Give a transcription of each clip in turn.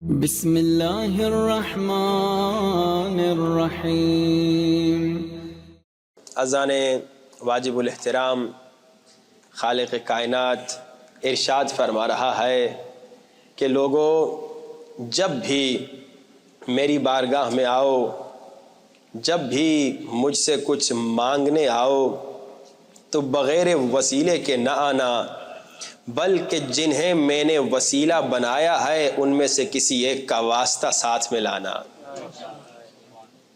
بسم اللہ الرحمن الرحیم۔ اذان واجب الاحترام خالق کائنات ارشاد فرما رہا ہے کہ لوگوں، جب بھی میری بارگاہ میں آؤ، جب بھی مجھ سے کچھ مانگنے آؤ تو بغیر وسیلے کے نہ آنا، بلکہ جنہیں میں نے وسیلہ بنایا ہے ان میں سے کسی ایک کا واسطہ ساتھ میں لانا۔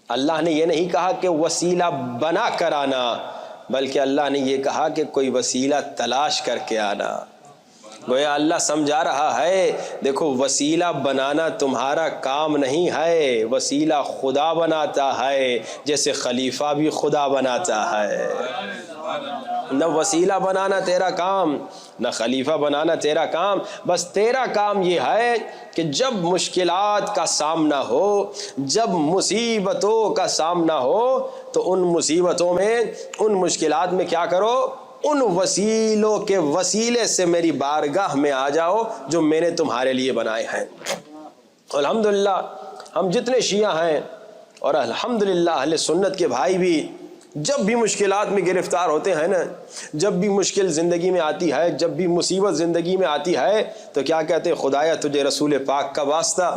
اللہ نے یہ نہیں کہا کہ وسیلہ بنا کر آنا، بلکہ اللہ نے یہ کہا کہ کوئی وسیلہ تلاش کر کے آنا۔ گویا اللہ سمجھا رہا ہے، دیکھو وسیلہ بنانا تمہارا کام نہیں ہے، وسیلہ خدا بناتا ہے، جیسے خلیفہ بھی خدا بناتا ہے۔ نہ وسیلہ بنانا تیرا کام، نہ خلیفہ بنانا تیرا کام، بس تیرا کام یہ ہے کہ جب مشکلات کا سامنا ہو، جب مصیبتوں کا سامنا ہو تو ان مصیبتوں میں، ان مشکلات میں کیا کرو؟ ان وسیلوں کے وسیلے سے میری بارگاہ میں آ جاؤ جو میں نے تمہارے لیے بنائے ہیں۔ الحمدللہ ہم جتنے شیعہ ہیں اور الحمدللہ اہل سنت کے بھائی بھی جب بھی مشکلات میں گرفتار ہوتے ہیں نا، جب بھی مشکل زندگی میں آتی ہے، جب بھی مصیبت زندگی میں آتی ہے تو کیا کہتے ہیں؟ خدایا تجھے رسول پاک کا واسطہ،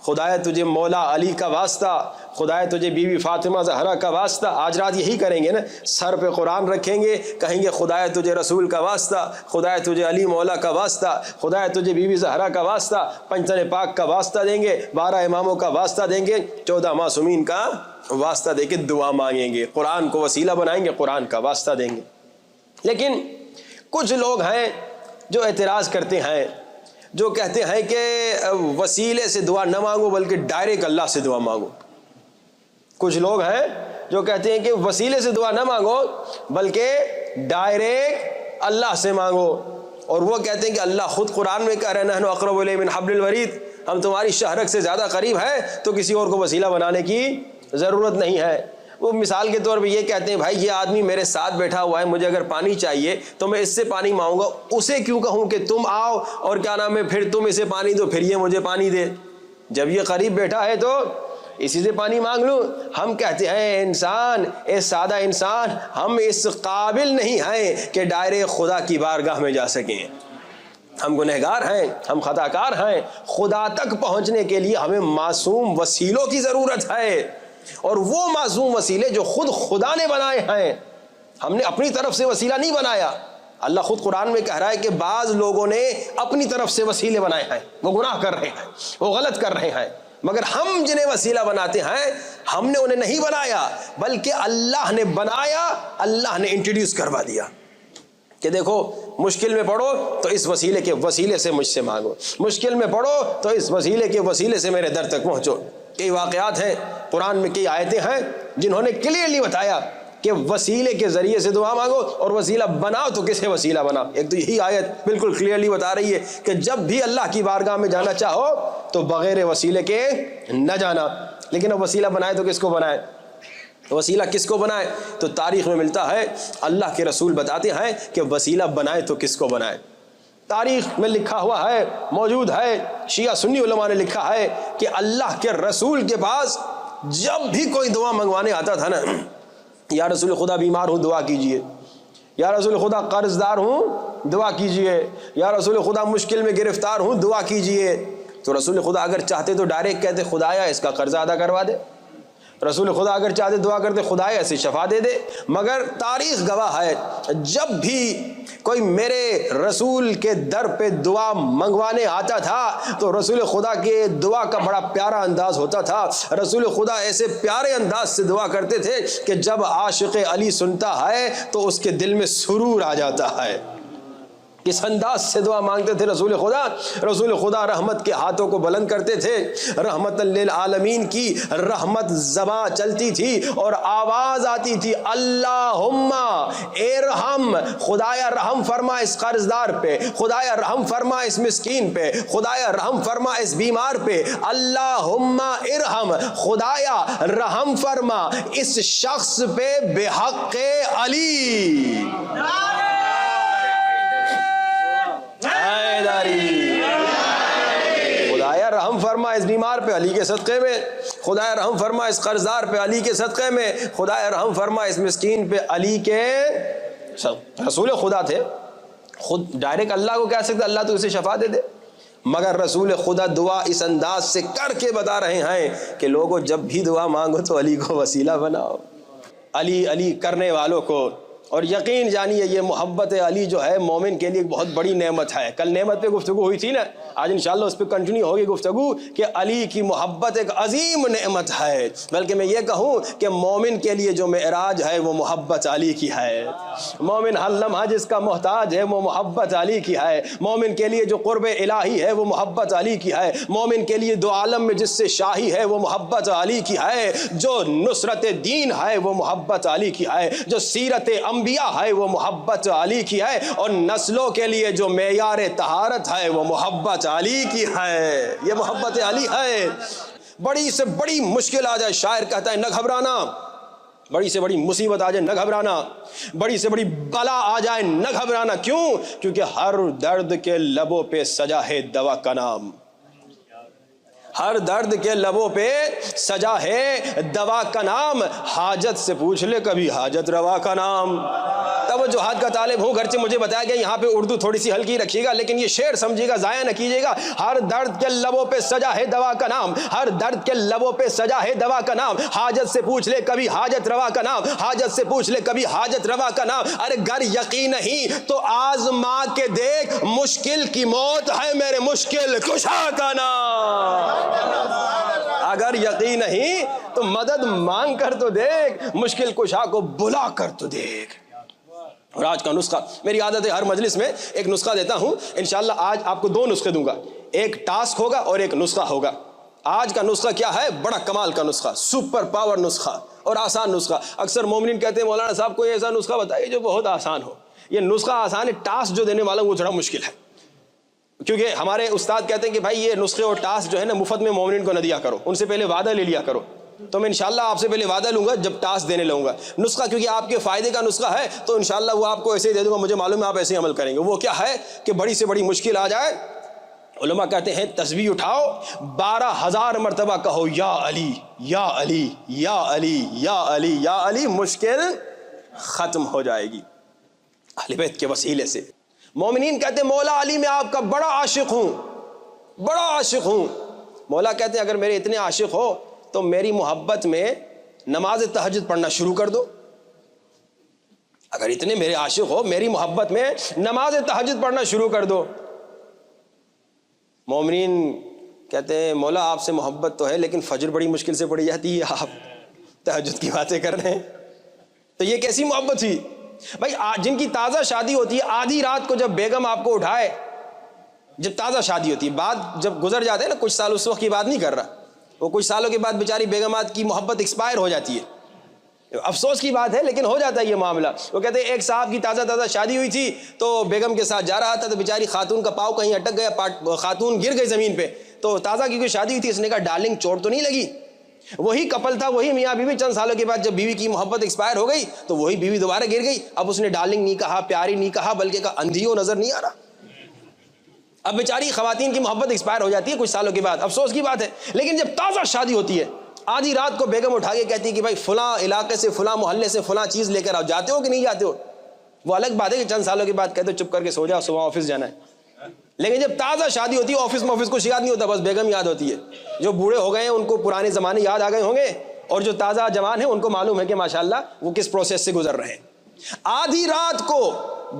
خدایا تجھے مولا علی کا واسطہ، خدایا تجھے بی بی فاطمہ زہرا کا واسطہ۔ آج رات یہی کریں گے نا، سر پہ قرآن رکھیں گے، کہیں گے خدایا تجھے رسول کا واسطہ، خدایا تجھے علی مولا کا واسطہ، خدایا تجھے بی بی زہرا کا واسطہ، پنجتن پاک کا واسطہ دیں گے، 12 اماموں کا واسطہ دیں گے، 14 معصومین کا واسطہ دے کے دعا مانگیں گے، قرآن کو وسیلہ بنائیں گے، قرآن کا واسطہ دیں گے۔ لیکن کچھ لوگ ہیں جو اعتراض کرتے ہیں، جو کہتے ہیں کہ وسیلے سے دعا نہ مانگو بلکہ ڈائریکٹ اللہ سے دعا مانگو۔ کچھ لوگ ہیں جو کہتے ہیں کہ وسیلے سے دعا نہ مانگو بلکہ ڈائریکٹ اللہ سے مانگو، اور وہ کہتے ہیں کہ اللہ خود قرآن میں کہہ رہے ہیں نحن اقرب الیہ من حبل الورید، ہم تمہاری شہرک سے زیادہ قریب ہے تو کسی اور کو وسیلہ بنانے کی ضرورت نہیں ہے۔ وہ مثال کے طور پہ یہ کہتے ہیں بھائی یہ آدمی میرے ساتھ بیٹھا ہوا ہے، مجھے اگر پانی چاہیے تو میں اس سے پانی مانگوں گا، اسے کیوں کہوں کہ تم آؤ اور کیا نام ہے پھر تم اسے پانی دو پھر یہ مجھے پانی دے؟ جب یہ قریب بیٹھا ہے تو اسی سے پانی مانگ لوں۔ ہم کہتے ہیں انسان، اے سادہ انسان، ہم اس قابل نہیں ہیں کہ ڈائریکٹ خدا کی بارگاہ میں جا سکیں۔ ہم گنہگار ہیں، ہم خطاکار ہیں، خدا تک پہنچنے کے لیے ہمیں معصوم وسیلوں کی ضرورت ہے، اور وہ معصوم وسیلے جو خود خدا نے بنائے ہیں، ہم نے اپنی طرف سے وسیلہ نہیں بنایا۔ اللہ خود قرآن میں کہہ رہا ہے کہ بعض لوگوں نے اپنی طرف سے وسیلے بنائے ہیں، وہ گناہ کر رہے ہیں، وہ غلط کر رہے ہیں، مگر ہم جنہیں وسیلہ بناتے ہیں ہم نے انہیں نہیں بنایا بلکہ اللہ نے بنایا، اللہ نے انٹروڈیوس کروا دیا کہ دیکھو مشکل میں پڑو تو اس وسیلے کے وسیلے سے مجھ سے مانگو، مشکل میں پڑو تو اس وسیلے کے وسیلے سے میرے در تک پہنچو۔ کئی واقعات ہیں قرآن میں، کئی آیتیں ہیں جنہوں نے کلیئرلی بتایا کہ وسیلے کے ذریعے سے دعا مانگو، اور وسیلہ بناؤ تو کسے وسیلہ بناؤ۔ ایک تو یہی آیت بالکل کلیئرلی بتا رہی ہے کہ جب بھی اللہ کی بارگاہ میں جانا چاہو تو بغیر وسیلے کے نہ جانا۔ لیکن اب وسیلہ بنائے تو کس کو بنائے؟ وسیلہ کس کو بنائے؟ تو تاریخ میں ملتا ہے، اللہ کے رسول بتاتے ہیں کہ وسیلہ بنائے تو کس کو بنائے۔ تاریخ میں لکھا ہوا ہے، موجود ہے، شیعہ سنی علماء نے لکھا ہے کہ اللہ کے رسول کے پاس جب بھی کوئی دعا منگوانے آتا تھا نا، یا رسول خدا بیمار ہوں دعا کیجئے، یا رسول خدا قرض دار ہوں دعا کیجئے، یا رسول خدا مشکل میں گرفتار ہوں دعا کیجئے، تو رسول خدا اگر چاہتے تو ڈائریکٹ کہتے خدایا اس کا قرض ادا کروا دے۔ رسول خدا اگر چاہتے دعا کرتے خدایا ایسے شفا دے دے۔ مگر تاریخ گواہ ہے جب بھی کوئی میرے رسول کے در پہ دعا منگوانے آتا تھا تو رسول خدا کے دعا کا بڑا پیارا انداز ہوتا تھا۔ رسول خدا ایسے پیارے انداز سے دعا کرتے تھے کہ جب عاشق علی سنتا ہے تو اس کے دل میں سرور آ جاتا ہے۔ کس انداز سے دعا مانگتے تھے رسول خدا؟ رسول خدا رحمت کے ہاتھوں کو بلند کرتے تھے، رحمت للعالمین کی رحمت زباں چلتی تھی اور آواز آتی تھی اللہم ارحم، خدایا رحم فرما اس قرض دار پہ، خدایا رحم فرما اس مسکین پہ، خدایا رحم فرما اس بیمار پہ، اللہم ارحم، خدایا رحم فرما اس شخص پہ بحق علی۔ خدایا رحم فرما اس بیمار پہ علی کے صدقے میں، خدا رحم فرما اس قرضدار پہ علی کے صدقے میں، خدا رحم فرما اس مسکین پہ علی کے۔ رسول خدا تھے، خود ڈائریکٹ اللہ کو کہہ سکتے اللہ تو اسے شفا دے دے، مگر رسول خدا دعا اس انداز سے کر کے بتا رہے ہیں کہ لوگوں جب بھی دعا مانگو تو علی کو وسیلہ بناؤ، علی علی کرنے والوں کو۔ اور یقین جانیے یہ محبت علی جو ہے مومن کے لیے ایک بہت بڑی نعمت ہے۔ کل نعمت پہ گفتگو ہوئی تھی نا، آج انشاءاللہ اس پہ کنٹینیو ہوگی گفتگو کہ علی کی محبت ایک عظیم نعمت ہے، بلکہ میں یہ کہوں کہ مومن کے لیے جو معراج ہے وہ محبت علی کی ہے۔ مومن ہر لمحہ جس کا محتاج ہے وہ محبت علی کی ہے۔ مومن کے لیے جو قرب الہی ہے وہ محبت علی کی ہے۔ مومن کے لیے دو عالم میں جس سے شاہی ہے وہ محبت علی کی ہے۔ جو نصرت دین ہے وہ محبت علی کی ہے۔ جو سیرت انبیاء ہے وہ محبت علی کی ہے، اور نسلوں کے لیے جو معیار طہارت ہے وہ محبت علی کی ہے۔ یہ محبت علی ہے۔ بڑی سے بڑی مشکل آ جائے، شاعر کہتا ہے نہ گھبرانا، بڑی سے بڑی مصیبت آ جائے نہ گھبرانا، بڑی سے بڑی بلا آ جائے نہ گھبرانا۔ کیوں؟ کیونکہ ہر درد کے لبوں پہ سجا ہے دوا کا نام۔ ہر درد کے لبوں پہ سجا ہے دوا کا نام، حاجت سے پوچھ لے کبھی حاجت روا کا نام۔ توجہات کا طالب ہوں، گرچہ مجھے بتایا گیا یہاں پہ اردو تھوڑی سی ہلکی رکھیے گا، لیکن یہ شعر سمجھیے گا، ضائع نہ کیجیے گا۔ ہر درد کے لبوں پہ سجا ہے دوا کا نام، ہر درد کے لبوں پہ سجا ہے دوا کا نام، حاجت سے پوچھ لے کبھی حاجت روا کا نام، حاجت سے پوچھ لے کبھی حاجت روا کا نام۔ ارے گر یقین نہیں تو آزما کے دیکھ، مشکل کی موت ہے میرے مشکل کشا کا نام۔ اگر یقین نہیں تو مدد مانگ کر تو دیکھ، مشکل کشا کو بلا کر تو دیکھ۔ اور آج کا نسخہ، میری عادت ہے ہر مجلس میں ایک نسخہ دیتا ہوں، انشاءاللہ آج آپ کو دو نسخے دوں گا، ایک ٹاسک ہوگا اور ایک نسخہ ہوگا۔ آج کا نسخہ کیا ہے؟ بڑا کمال کا نسخہ، سپر پاور نسخہ اور آسان نسخہ۔ اکثر مومنین کہتے ہیں مولانا صاحب کوئی ایسا نسخہ بتائیے جو بہت آسان ہو۔ یہ نسخہ آسان ہے، ٹاسک جو دینے والا وہ تھوڑا مشکل ہے، کیونکہ ہمارے استاد کہتے ہیں کہ بھائی یہ نسخے اور ٹاسک جو ہے نا مفت میں مومنین کو نہ دیا کرو، ان سے پہلے وعدہ لے لیا کرو۔ تو میں انشاءاللہ آپ سے پہلے وعدہ لوں گا جب ٹاسک دینے لوں گا۔ نسخہ کیونکہ آپ کے فائدے کا نسخہ ہے تو انشاءاللہ وہ آپ کو ایسے ہی دے دوں گا، مجھے معلوم ہے آپ ایسے ہی عمل کریں گے۔ وہ کیا ہے کہ بڑی سے بڑی مشکل آ جائے، علماء کہتے ہیں تسبیح اٹھاؤ، 12,000 مرتبہ کہو یا علی یا علی یا علی یا علی یا علی، مشکل ختم ہو جائے گی اہل بیت کے وسیلے سے۔ مومنین کہتے ہیں مولا علی میں آپ کا بڑا عاشق ہوں، بڑا عاشق ہوں۔ مولا کہتے ہیں اگر میرے اتنے عاشق ہو تو میری محبت میں نماز تہجد پڑھنا شروع کر دو۔ اگر اتنے میرے عاشق ہو میری محبت میں نماز تہجد پڑھنا شروع کر دو۔ مومنین کہتے ہیں مولا آپ سے محبت تو ہے لیکن فجر بڑی مشکل سے پڑھی جاتی ہے، آپ تہجد کی باتیں کر رہے ہیں، تو یہ کیسی محبت تھی؟ بھائی جن کی تازہ شادی ہوتی ہے، آدھی رات کو جب بیگم آپ کو اٹھائے، جب تازہ شادی ہوتی ہے، بعد جب گزر جاتے ہیں نا کچھ سال، اس وقت کی بات نہیں کر رہا، وہ کچھ سالوں کے بعد بیچاری بیگمات کی محبت ایکسپائر ہو جاتی ہے، افسوس کی بات ہے لیکن ہو جاتا ہے یہ معاملہ۔ وہ کہتے ہیں ایک صاحب کی تازہ شادی ہوئی تھی تو بیگم کے ساتھ جا رہا تھا تو بیچاری خاتون کا پاؤں کہیں اٹک گیا، خاتون گر گئی زمین پہ، تو تازہ کی کوئی شادی ہوئی تھی، اس نے کہا ڈارلنگ چوٹ تو نہیں لگی؟ وہی کپل تھا، وہی میاں بیوی، چند سالوں کے بعد جب بیوی کی محبت ایکسپائر ہو گئی تو وہی بیوی دوبارہ گر گئی۔ اب اس نے ڈارلنگ نہیں کہا، پیاری نہیں کہا، بلکہ کہا اندھیوں نظر نہیں آ رہا۔ اب بیچاری خواتین کی محبت ایکسپائر ہو جاتی ہے کچھ سالوں کے بعد، افسوس کی بات ہے، لیکن جب تازہ شادی ہوتی ہے، آدھی رات کو بیگم اٹھا کے کہتی ہے کہ بھائی فلاں علاقے سے، فلاں محلے سے فلاں چیز لے کر آؤ، جاتے ہو کہ نہیں جاتے ہو؟ وہ الگ بات ہے کہ چند سالوں کے بعد کہتے چپ کر کے سو جاؤ، صبح آفس جانا ہے، لیکن جب تازہ شادی ہوتی ہے آفس میں آفس کو یاد نہیں ہوتا، بس بیگم یاد ہوتی ہے۔ جو بوڑھے ہو گئے ہیں ان کو پرانے زمانے یاد آ گئے ہوں گے، اور جو تازہ جوان ہیں ان کو معلوم ہے کہ ماشاءاللہ وہ کس پروسیس سے گزر رہے ہیں۔ آدھی رات کو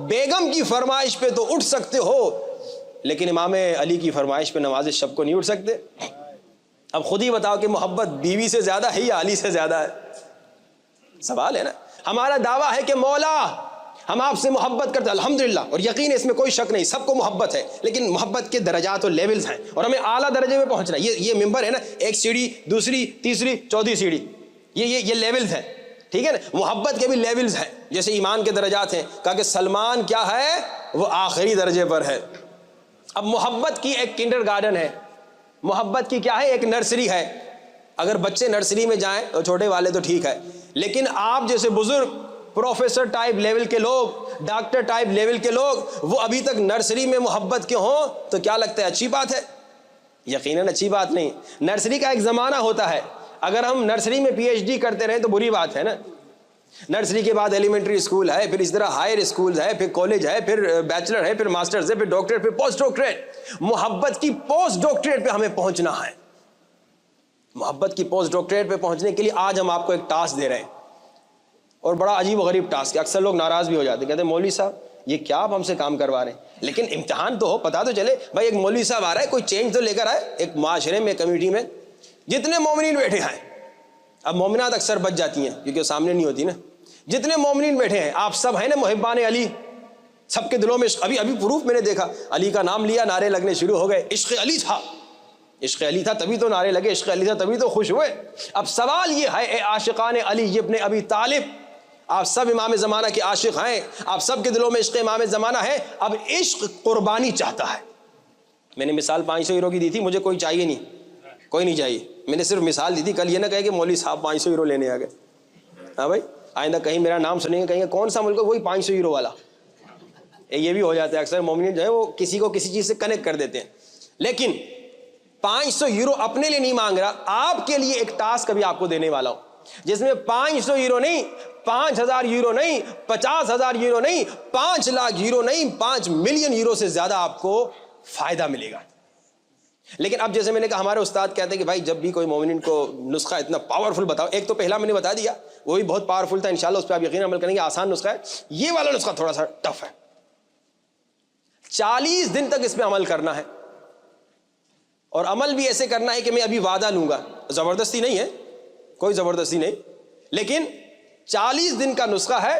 بیگم کی فرمائش پہ تو اٹھ سکتے ہو، لیکن امام علی کی فرمائش پہ نماز شب کو نہیں اٹھ سکتے۔ اب خود ہی بتاؤ کہ محبت بیوی سے زیادہ ہے یا علی سے زیادہ ہے؟ سوال ہے نا۔ ہمارا دعویٰ ہے کہ مولا ہم آپ سے محبت کرتے ہیں، الحمدللہ، اور یقین اس میں کوئی شک نہیں، سب کو محبت ہے، لیکن محبت کے درجات اور لیولز ہیں، اور ہمیں اعلیٰ درجے میں پہنچنا ہے۔ یہ ممبر ہے نا، ایک سیڑھی، دوسری، تیسری، چوتھی سیڑھی، یہ لیولز ہیں، ٹھیک ہے نا۔ محبت کے بھی لیولز ہیں، جیسے ایمان کے درجات ہیں، کہا کہ سلمان کیا ہے؟ وہ آخری درجے پر ہے۔ اب محبت کی ایک کنڈر گارڈن ہے، محبت کی کیا ہے؟ ایک نرسری ہے۔ اگر بچے نرسری میں جائیں تو چھوٹے والے تو ٹھیک ہے، لیکن آپ جیسے بزرگ، پروفیسر ٹائپ لیول کے لوگ، ڈاکٹر ٹائپ لیول کے لوگ، وہ ابھی تک نرسری میں محبت کے ہوں تو کیا لگتا ہے؟ اچھی بات ہے۔ یقیناً اچھی بات نہیں. نرسری کا ایک زمانہ ہوتا ہے, اگر ہم نرسری میں پی ایچ ڈی کرتے رہیں تو بری بات ہے نا. نرسری کے بعد ایلیمنٹری اسکول ہے, پھر اس طرح ہائر اسکول ہے, پھر کالج ہے, پھر بیچلر ہے, پھر ماسٹرز ہے, پھر ڈاکٹریٹ, پھر پوسٹ ڈاکٹریٹ. محبت کی پوسٹ ڈاکٹریٹ پہ ہمیں پہنچنا ہے. محبت کی پوسٹ ڈاکٹریٹ پہ پہنچنے کے لیے آج ہم آپ کو ایک ٹاسک دے رہے ہیں, اور بڑا عجیب و غریب ٹاسک ہے. اکثر لوگ ناراض بھی ہو جاتے ہیں, کہتے ہیں مولوی صاحب یہ کیا آپ ہم سے کام کروا رہے ہیں. لیکن امتحان تو ہو, پتا تو چلے بھائی ایک مولوی صاحب آ رہا ہے, کوئی چینج تو لے کر آئے ایک معاشرے میں, کمیونٹی میں. جتنے مومنین بیٹھے ہیں, اب مومنات اکثر بچ جاتی ہیں کیونکہ وہ سامنے نہیں ہوتی نا, جتنے مومنین بیٹھے ہیں آپ سب ہیں نا محبان علی, سب کے دلوں میں ابھی پروف میں نے دیکھا, علی کا نام لیا نعرے لگنے شروع ہو گئے. عشق علی تھا, عشق علی تھا تبھی تو نعرے لگے, عشق علی تھا تبھی تو خوش ہوئے. اب سوال یہ ہے, اے عاشقان علی ابن ابی طالب, آپ سب امام زمانہ کے عاشق ہیں, آپ سب کے دلوں میں عشق امام زمانہ ہے. اب عشق قربانی چاہتا ہے. میں نے مثال 500 یورو کی دی تھی, مجھے کوئی چاہیے نہیں, کوئی نہیں چاہیے, میں نے صرف مثال دی تھی. کل یہ نہ کہے کہ مولوی صاحب 500 یورو لینے آ گئے. ہاں بھائی, آئندہ کہیں میرا نام سنیں گے کہیں گے کون سا ملک ہے, وہی 500 یورو والا. یہ بھی ہو جاتا ہے اکثر, مومنین جو ہے وہ کسی کو کسی چیز سے کنیکٹ کر دیتے ہیں. لیکن 500 یورو اپنے لیے نہیں مانگ رہا, آپ کے لیے ایک ٹاسک ابھی آپ کو دینے والا ہوں, جس میں 500 یورو نہیں, 5000 یورو نہیں, 50,000 یورو نہیں, 5 لاکھ یورو نہیں, 5 ملین یورو سے زیادہ آپ کو فائدہ ملے گا. لیکن اب جیسے میں نے کہا, ہمارے استاد کہتے ہیں کہ بھائی جب بھی کوئی مومنین کو نسخہ اتنا پاورفل بتاؤ. ایک تو پہلا میں نے بتا دیا, وہ بھی بہت پاورفل تھا, انشاءاللہ اس پہ آپ یقین عمل کریں گے, آسان نسخہ ہے. یہ والا نسخہ تھوڑا سا ٹف ہے, 40 دن تک اس پہ عمل کرنا ہے, اور عمل بھی ایسے کرنا ہے کہ میں ابھی وعدہ لوں گا, زبردستی نہیں ہے, کوئی زبردستی نہیں, لیکن 40 دن کا نسخہ ہے.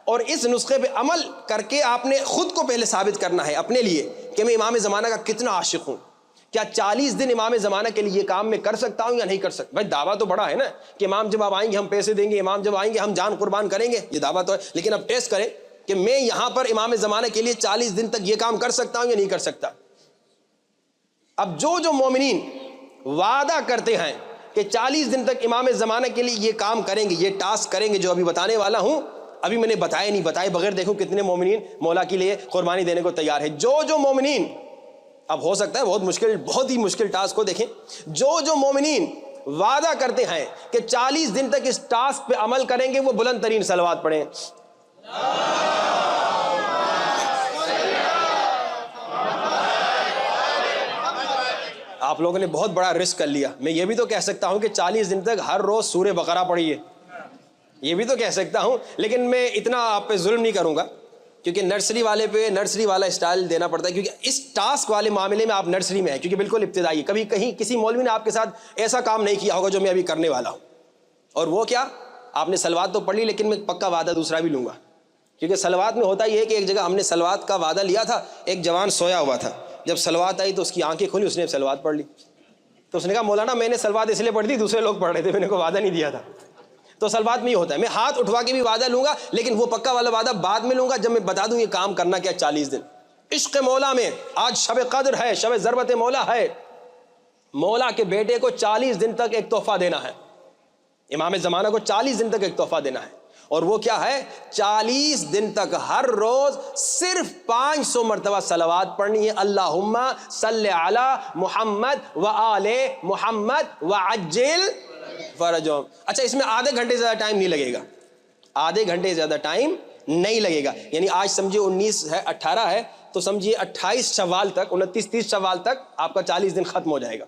اور اس نسخے پہ عمل کر کے آپ نے خود کو پہلے ثابت کرنا ہے اپنے لیے کہ میں امام زمانہ کا کتنا عاشق ہوں. کیا 40 دن امام زمانہ کے لیے یہ کام میں کر سکتا ہوں یا نہیں کر سکتا؟ بھائی دعویٰ تو بڑا ہے نا کہ امام جب آپ آئیں گے ہم پیسے دیں گے, امام جب آئیں گے ہم جان قربان کریں گے, یہ دعویٰ تو ہے. لیکن اب ٹیسٹ کریں کہ میں یہاں پر امام زمانہ کے لیے 40 دن تک یہ کام کر سکتا ہوں یا نہیں کر سکتا. اب جو مومنین وعدہ کرتے ہیں کہ 40 دن تک امام زمانہ کے لیے یہ کام کریں گے, یہ ٹاسک کریں گے جو ابھی بتانے والا ہوں, ابھی میں نے بتائے نہیں, بتائے بغیر دیکھوں کتنے مومنین مولا کے لیے قربانی دینے کو تیار ہے. جو مومنین, اب ہو سکتا ہے بہت مشکل, بہت ہی مشکل ٹاسک کو دیکھیں, جو مومنین وعدہ کرتے ہیں کہ 40 دن تک اس ٹاسک پہ عمل کریں گے وہ بلند ترین صلوات پڑھیں. آپ لوگوں نے بہت بڑا رسک کر لیا. میں یہ بھی تو کہہ سکتا ہوں کہ 40 دن تک ہر روز سورہ بقرہ پڑھیے, یہ بھی تو کہہ سکتا ہوں, لیکن میں اتنا آپ پہ ظلم نہیں کروں گا کیونکہ نرسری والے پہ نرسری والا اسٹائل دینا پڑتا ہے, کیونکہ اس ٹاسک والے معاملے میں آپ نرسری میں ہیں, کیونکہ بالکل ابتدائی, کبھی کہیں کسی مولوی نے آپ کے ساتھ ایسا کام نہیں کیا ہوگا جو میں ابھی کرنے والا ہوں. اور وہ کیا, آپ نے صلوات تو پڑھ لی, لیکن میں پکا وعدہ دوسرا بھی لوں گا, کیونکہ صلوات میں ہوتا یہ ہے کہ ایک جگہ ہم نے صلوات کا وعدہ لیا تھا, ایک جوان سویا ہوا تھا, جب صلوات آئی تو اس کی آنکھیں کھلی, اس نے صلوات پڑھ لی. تو اس نے کہا مولانا میں نے صلوات اس لیے پڑھ دی, دوسرے لوگ پڑھ رہے تھے, میں نے کوئی وعدہ نہیں دیا تھا. تو صلوات میں یہ ہوتا ہے, میں ہاتھ اٹھوا کے بھی وعدہ لوں گا, لیکن وہ پکا والا وعدہ بعد میں لوں گا جب میں بتا دوں یہ کام کرنا کیا 40 دن. عشق مولا میں آج شب قدر ہے, شب ضربت مولا ہے, مولا کے بیٹے کو 40 دن تک ایک تحفہ دینا ہے, امام زمانہ کو 40 دن تک ایک تحفہ دینا ہے. اور وہ کیا ہے, 40 دن تک ہر روز صرف 500 مرتبہ صلوات پڑھنی ہے. اللہم صلی علی محمد و آل محمد وعجل فرجہم. اچھا, اس میں آدھے گھنٹے سے زیادہ ٹائم نہیں لگے گا, آدھے گھنٹے سے زیادہ ٹائم نہیں لگے گا. یعنی آج سمجھے 19 ہے, 18 ہے, تو سمجھیے 28 شوال تک, 29-30 شوال تک آپ کا 40 دن ختم ہو جائے گا.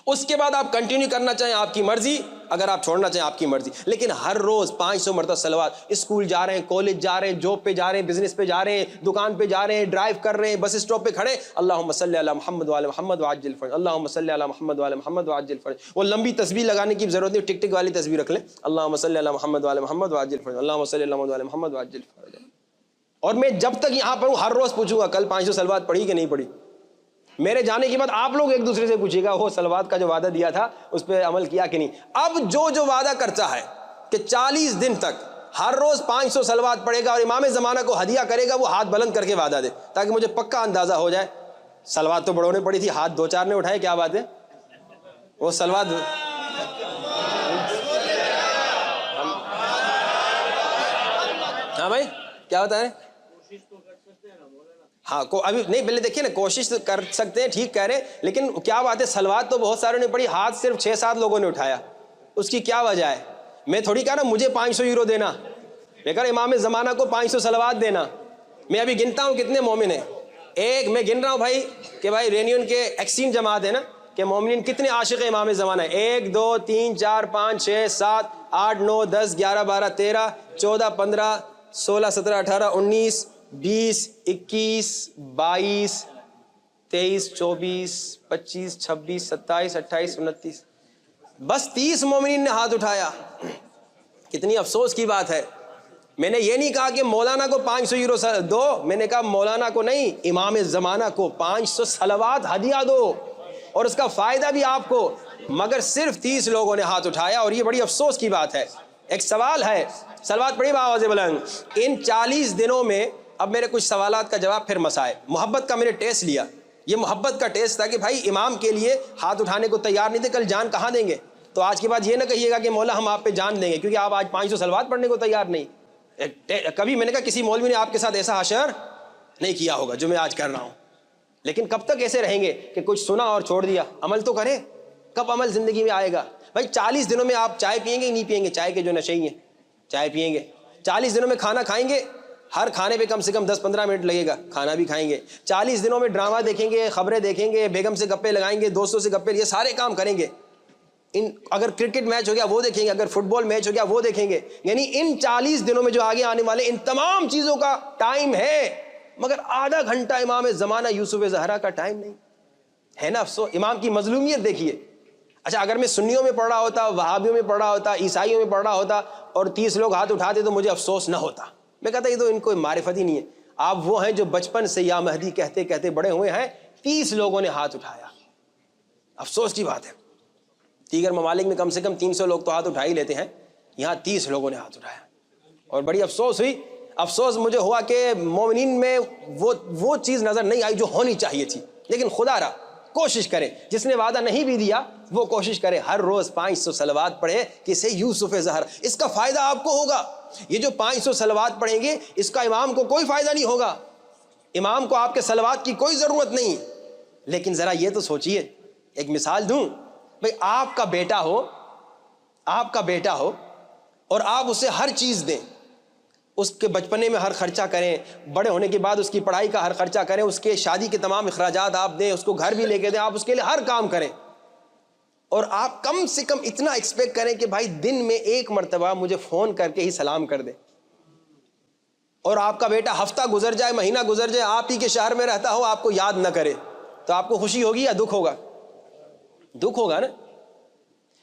اس کے بعد آپ کنٹینیو کرنا چاہیں آپ کی مرضی, اگر آپ چھوڑنا چاہیں آپ کی مرضی, لیکن ہر روز 500 مرتبہ صلوات. اسکول جا رہے ہیں, کالج جا رہے ہیں, جاب پہ جا رہے ہیں, بزنس پہ جا رہے ہیں, دکان پہ جا رہے ہیں, ڈرائیو کر رہے ہیں, بس اسٹاپ پہ کھڑے, اللہم صلی علی محمد وعلی محمد وعجل فرج, اللہم صلی علی محمد وعلی محمد وعجل فرج. وہ لمبی تسبیح لگانے کی ضرورت نہیں, ٹک ٹک والی تسبیح رکھ لیں, اللہم صلی علی محمد وعلی محمد وعجل فرج, اللہم صلی علی محمد وعلی محمد وعجل فرج. اور میں جب تک یہاں پر ہوں ہر روز پوچھوں گا کل 500 صلوات پڑھی کہ نہیں پڑھی. میرے جانے کے بعد آپ لوگ ایک دوسرے سے پوچھیے گا وہ صلوات کا جو وعدہ دیا تھا اس پہ عمل کیا کہ نہیں. اب جو وعدہ کرتا ہے کہ 40 دن تک ہر روز 500 صلوات پڑھے گا اور امام زمانہ کو ہدیہ کرے گا, وہ ہاتھ بلند کر کے وعدہ دے تاکہ مجھے پکا اندازہ ہو جائے. صلوات تو بڑوں نے پڑھی تھی, ہاتھ 2-4 نے اٹھائے, کیا بات ہے, وہ صلوات. ہاں بھائی کیا ہوتا ہے, ہاں ابھی نہیں، پہلے دیکھیے نا، کوشش کر سکتے ہیں، ٹھیک کہہ رہے ہیں، لیکن کیا بات ہے صلوات تو بہت ساروں نے پڑھی، ہاتھ صرف 6-7 لوگوں نے اٹھایا، اس کی کیا وجہ ہے؟ میں تھوڑی کہہ رہا مجھے 500 یورو دینا، میں کہہ رہا امام زمانہ کو 500 صلوات دینا. میں ابھی گنتا ہوں کتنے مومن ہیں. ایک میں گن رہا ہوں بھائی کہ بھائی رینیون کے ایکسچینج جماعت ہے نا، کہ مومنین کتنے عاشق امام زمانہ ہے. 1 2 3 4 5 6 7 8 9 10 11 12 13 14 15 16 17 18 19 20 21 22 23 24 25 26 27 28 29، بس 30 مومنین نے ہاتھ اٹھایا. کتنی افسوس کی بات ہے. میں نے یہ نہیں کہا کہ مولانا کو 500 یورو دو، میں نے کہا مولانا کو نہیں، امام زمانہ کو 500 صلوات ہدیہ دو اور اس کا فائدہ بھی آپ کو. مگر صرف 30 لوگوں نے ہاتھ اٹھایا اور یہ بڑی افسوس کی بات ہے. ایک سوال ہے، صلوات پڑھی بآواز بلند. ان 40 دنوں میں اب میرے کچھ سوالات کا جواب، پھر مسائل. محبت کا میں نے ٹیسٹ لیا، یہ محبت کا ٹیسٹ تھا کہ بھائی امام کے لیے ہاتھ اٹھانے کو تیار نہیں تھے، کل جان کہاں دیں گے؟ تو آج کے بعد یہ نہ کہیے گا کہ مولا ہم آپ پہ جان دیں گے کیونکہ آپ آج 500 صلوات پڑھنے کو تیار نہیں. کبھی میں نے کہا کسی مولوی نے آپ کے ساتھ ایسا حشر نہیں کیا ہوگا جو میں آج کر رہا ہوں. لیکن کب تک ایسے رہیں گے کہ کچھ سنا اور چھوڑ دیا؟ عمل تو کرے. کب عمل زندگی میں آئے گا؟ بھائی 40 دنوں میں آپ چائے پئیں گے نہیں پئیں گے؟ چائے کے جو نشئی ہیں چائے پئیں گے. 40 دنوں میں کھانا کھائیں گے، ہر کھانے پہ کم سے کم 10-15 منٹ لگے گا، کھانا بھی کھائیں گے. 40 دنوں میں ڈرامہ دیکھیں گے، خبریں دیکھیں گے، بیگم سے گپے لگائیں گے، دوستوں سے گپے، یہ سارے کام کریں گے. اگر کرکٹ میچ ہو گیا وہ دیکھیں گے، اگر فٹ بال میچ ہو گیا وہ دیکھیں گے. یعنی ان 40 دنوں میں جو آگے آنے والے ان تمام چیزوں کا ٹائم ہے، مگر آدھا گھنٹہ امام زمانہ یوسف زہرا کا ٹائم نہیں ہے نا. افسوس. امام کی مظلومیت دیکھیے. اچھا اگر میں سنیوں میں پڑھ رہا ہوتا، وہابیوں میں پڑھ رہا ہوتا، عیسائیوں میں پڑھ رہا ہوتا اور 30 لوگ ہاتھ اٹھاتے تو مجھے افسوس نہ ہوتا. میں کہتا یہ تو ان کو معرفت ہی نہیں ہے. آپ وہ ہیں جو بچپن سے یا مہدی کہتے کہتے بڑے ہوئے ہیں، 30 لوگوں نے ہاتھ اٹھایا. افسوس کی بات ہے. دیگر ممالک میں کم سے کم 300 لوگ تو ہاتھ اٹھا ہی لیتے ہیں، یہاں 30 لوگوں نے ہاتھ اٹھایا. اور بڑی افسوس ہوئی. افسوس مجھے ہوا کہ مومنین میں وہ چیز نظر نہیں آئی جو ہونی چاہیے تھی. لیکن خدا را کوشش کرے، جس نے وعدہ نہیں بھی دیا وہ کوشش کرے ہر روز 500 صلوات پڑھے کسے یوسف زہر. اس کا فائدہ آپ کو ہوگا. یہ جو 500 صلوات پڑھیں گے اس کا امام کو کوئی فائدہ نہیں ہوگا. امام کو آپ کے صلوات کی کوئی ضرورت نہیں. لیکن ذرا یہ تو سوچئے، ایک مثال دوں. بھئی آپ کا بیٹا ہو اور آپ اسے ہر چیز دیں، اس کے بچپنے میں ہر خرچہ کریں، بڑے ہونے کے بعد اس کی پڑھائی کا ہر خرچہ کریں، اس کے شادی کے تمام اخراجات آپ دیں، اس کو گھر بھی لے کے دیں، آپ اس کے لیے ہر کام کریں. اور آپ کم سے کم اتنا ایکسپیکٹ کریں کہ بھائی دن میں 1 مرتبہ مجھے فون کر کے ہی سلام کر دے. اور آپ کا بیٹا ہفتہ گزر جائے، مہینہ گزر جائے، آپ ہی کے شہر میں رہتا ہو، آپ کو یاد نہ کرے، تو آپ کو خوشی ہوگی یا دکھ ہوگا؟ دکھ ہوگا نا.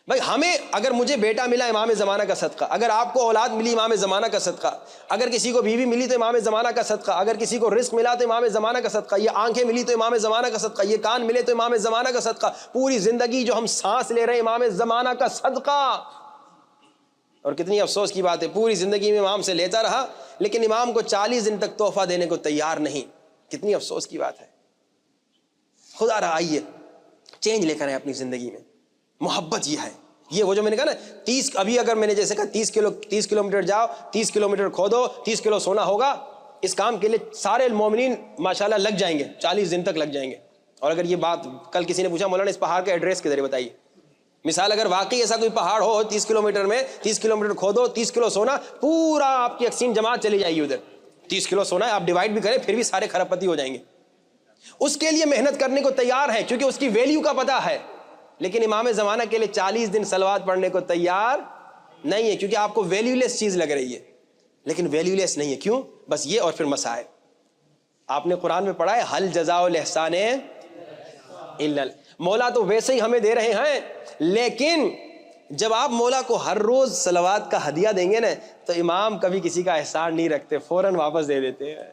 بھائی ہمیں اگر مجھے بیٹا ملا امام زمانہ کا صدقہ، اگر آپ کو اولاد ملی امام زمانہ کا صدقہ، اگر کسی کو بیوی ملی تو امام زمانہ کا صدقہ، اگر کسی کو رزق ملا تو امام زمانہ کا صدقہ، یہ آنکھیں ملی تو امام زمانہ کا صدقہ، یہ کان ملے تو امام زمانہ کا صدقہ، پوری زندگی جو ہم سانس لے رہے ہیں امام زمانہ کا صدقہ. اور کتنی افسوس کی بات ہے، پوری زندگی میں امام سے لیتا رہا لیکن امام کو 40 دن تک تحفہ دینے کو تیار نہیں. کتنی افسوس کی بات ہے. خدا رہا آئیے چینج لے کر آئے اپنی زندگی میں. محبت یہ ہے. یہ وہ جو میں نے کہا نا 30، ابھی اگر میں نے جیسے کہا 30 کلومیٹر جاؤ، 30 کلومیٹر کھودو، 30 کلو سونا ہوگا. اس کام کے لیے سارے مومنین ماشاءاللہ لگ جائیں گے، 40 دن تک لگ جائیں گے. اور اگر یہ بات کل کسی نے پوچھا مولانا اس پہاڑ کا ایڈریس کدھر ہے بتائیے. مثال اگر واقعی ایسا کوئی پہاڑ ہو 30 کلومیٹر میں، 30 کلومیٹر کھودو، 30 کلو سونا، پورا آپ کی ایکسچینج جماعت چلی جائے گی ادھر. 30 کلو سونا ہے، آپ ڈیوائڈ بھی کریں پھر بھی سارے کھرب پتی ہو جائیں گے. اس کے لیے محنت کرنے کو تیار ہے کیونکہ اس کی ویلیو کا پتہ ہے. لیکن امام زمانہ کے لیے 40 دن صلوات پڑھنے کو تیار نہیں ہے کیونکہ آپ کو ویلیو لیس چیز لگ رہی ہے. لیکن ویلیو لیس نہیں ہے. کیوں؟ بس یہ اور پھر مسائل. آپ نے قرآن میں پڑھا ہے حل جزاء الاحسان الا. مولا تو ویسے ہی ہمیں دے رہے ہیں، لیکن جب آپ مولا کو ہر روز صلوات کا ہدیہ دیں گے نا تو امام کبھی کسی کا احسان نہیں رکھتے، فوراً واپس دے دیتے ہیں.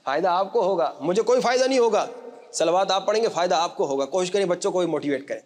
فائدہ آپ کو ہوگا، مجھے کوئی فائدہ نہیں ہوگا. صلوات آپ پڑھیں گے، فائدہ آپ کو ہوگا. کوشش کریں بچوں کو بھی موٹیویٹ کریں.